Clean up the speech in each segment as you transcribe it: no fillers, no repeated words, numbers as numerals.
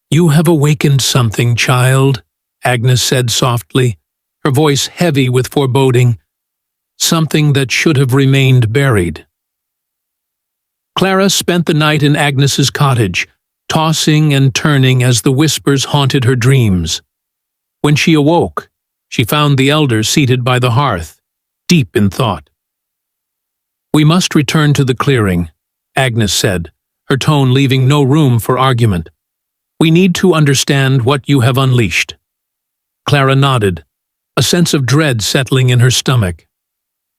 "You have awakened something, child," Agnes said softly, her voice heavy with foreboding. "Something that should have remained buried." Clara spent the night in Agnes's cottage, tossing and turning as the whispers haunted her dreams. When she awoke, she found the elder seated by the hearth, deep in thought. "We must return to the clearing," Agnes said, her tone leaving no room for argument. "We need to understand what you have unleashed." Clara nodded, a sense of dread settling in her stomach.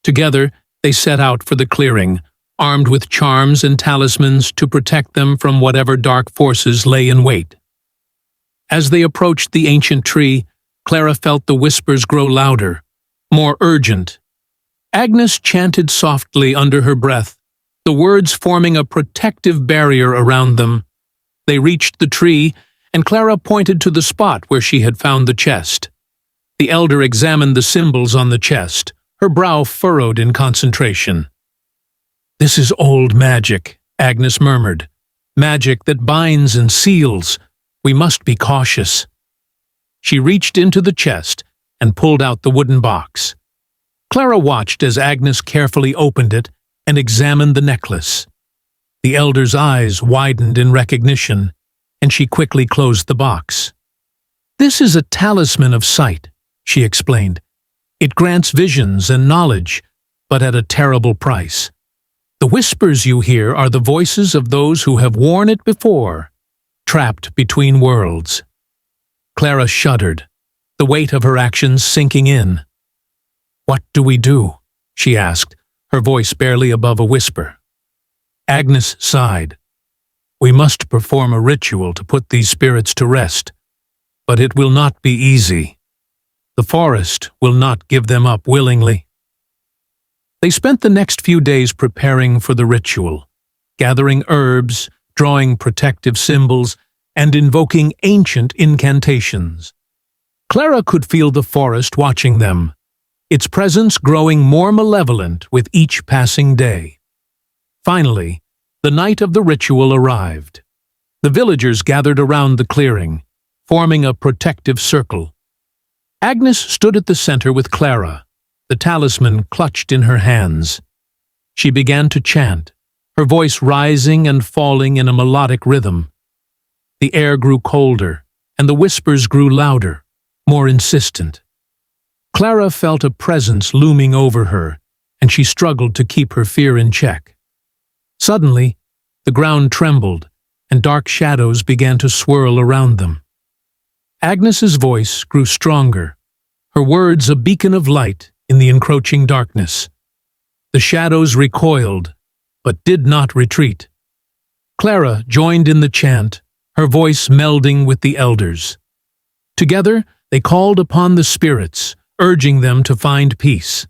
Together, they set out for the clearing, armed with charms and talismans to protect them from whatever dark forces lay in wait. As they approached the ancient tree, Clara felt the whispers grow louder, more urgent. Agnes chanted softly under her breath, the words forming a protective barrier around them. They reached the tree, and Clara pointed to the spot where she had found the chest. The elder examined the symbols on the chest, her brow furrowed in concentration. "This is old magic," Agnes murmured. "Magic that binds and seals. We must be cautious." She reached into the chest and pulled out the wooden box. Clara watched as Agnes carefully opened it and examined the necklace. The elder's eyes widened in recognition, and she quickly closed the box. "This is a talisman of sight," she explained. "It grants visions and knowledge, but at a terrible price. The whispers you hear are the voices of those who have worn it before, trapped between worlds." Clara shuddered, the weight of her actions sinking in. "What do we do?" she asked, her voice barely above a whisper. Agnes sighed. "We must perform a ritual to put these spirits to rest, but it will not be easy. The forest will not give them up willingly." They spent the next few days preparing for the ritual, gathering herbs, drawing protective symbols, and invoking ancient incantations. Clara could feel the forest watching them, its presence growing more malevolent with each passing day. Finally, the night of the ritual arrived. The villagers gathered around the clearing, forming a protective circle. Agnes stood at the center with Clara, the talisman clutched in her hands. She began to chant, her voice rising and falling in a melodic rhythm. The air grew colder, and the whispers grew louder, more insistent. Clara felt a presence looming over her, and she struggled to keep her fear in check. Suddenly, the ground trembled, and dark shadows began to swirl around them. Agnes's voice grew stronger, her words a beacon of light in the encroaching darkness. The shadows recoiled, but did not retreat. Clara joined in the chant, her voice melding with the elders. Together, they called upon the spirits, urging them to find peace.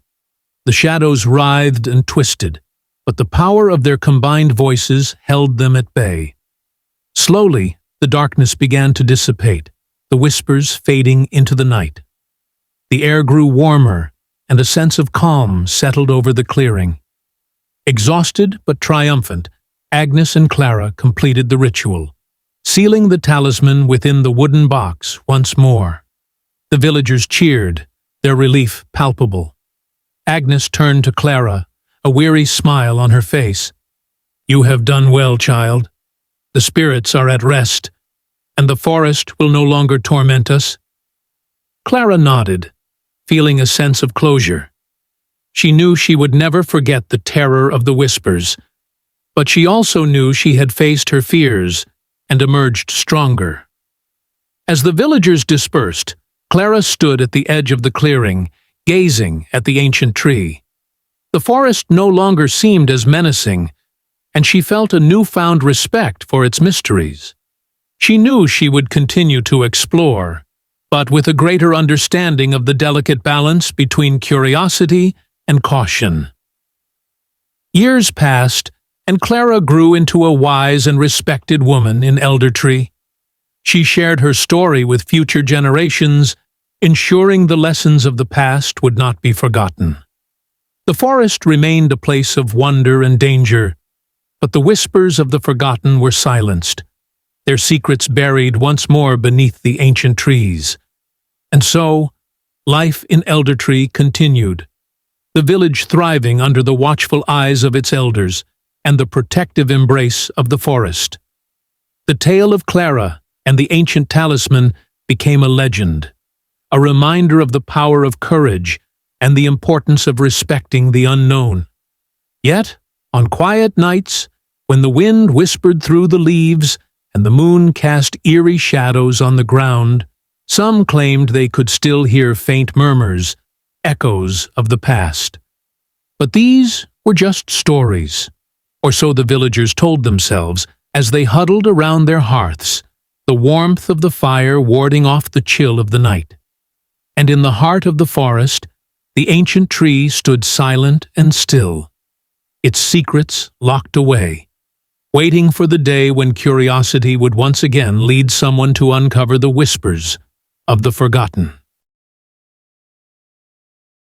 The shadows writhed and twisted, but the power of their combined voices held them at bay. Slowly, the darkness began to dissipate, the whispers fading into the night. The air grew warmer, and a sense of calm settled over the clearing. Exhausted but triumphant, Agnes and Clara completed the ritual, sealing the talisman within the wooden box once more. The villagers cheered, their relief palpable. Agnes turned to Clara, a weary smile on her face. "You have done well, child. The spirits are at rest, and the forest will no longer torment us." Clara nodded, feeling a sense of closure. She knew she would never forget the terror of the whispers, but she also knew she had faced her fears and emerged stronger. As the villagers dispersed, Clara stood at the edge of the clearing, gazing at the ancient tree. The forest no longer seemed as menacing, and she felt a newfound respect for its mysteries. She knew she would continue to explore, but with a greater understanding of the delicate balance between curiosity and caution. Years passed, and Clara grew into a wise and respected woman in Eldertree. She shared her story with future generations, ensuring the lessons of the past would not be forgotten. The forest remained a place of wonder and danger, but the whispers of the forgotten were silenced, their secrets buried once more beneath the ancient trees. And so, life in Eldertree continued, the village thriving under the watchful eyes of its elders and the protective embrace of the forest. The tale of Clara and the ancient talisman became a legend, a reminder of the power of courage and the importance of respecting the unknown. Yet, on quiet nights, when the wind whispered through the leaves and the moon cast eerie shadows on the ground, some claimed they could still hear faint murmurs, echoes of the past. But these were just stories, or so the villagers told themselves as they huddled around their hearths, the warmth of the fire warding off the chill of the night. And in the heart of the forest, the ancient tree stood silent and still, its secrets locked away, waiting for the day when curiosity would once again lead someone to uncover the whispers of the forgotten.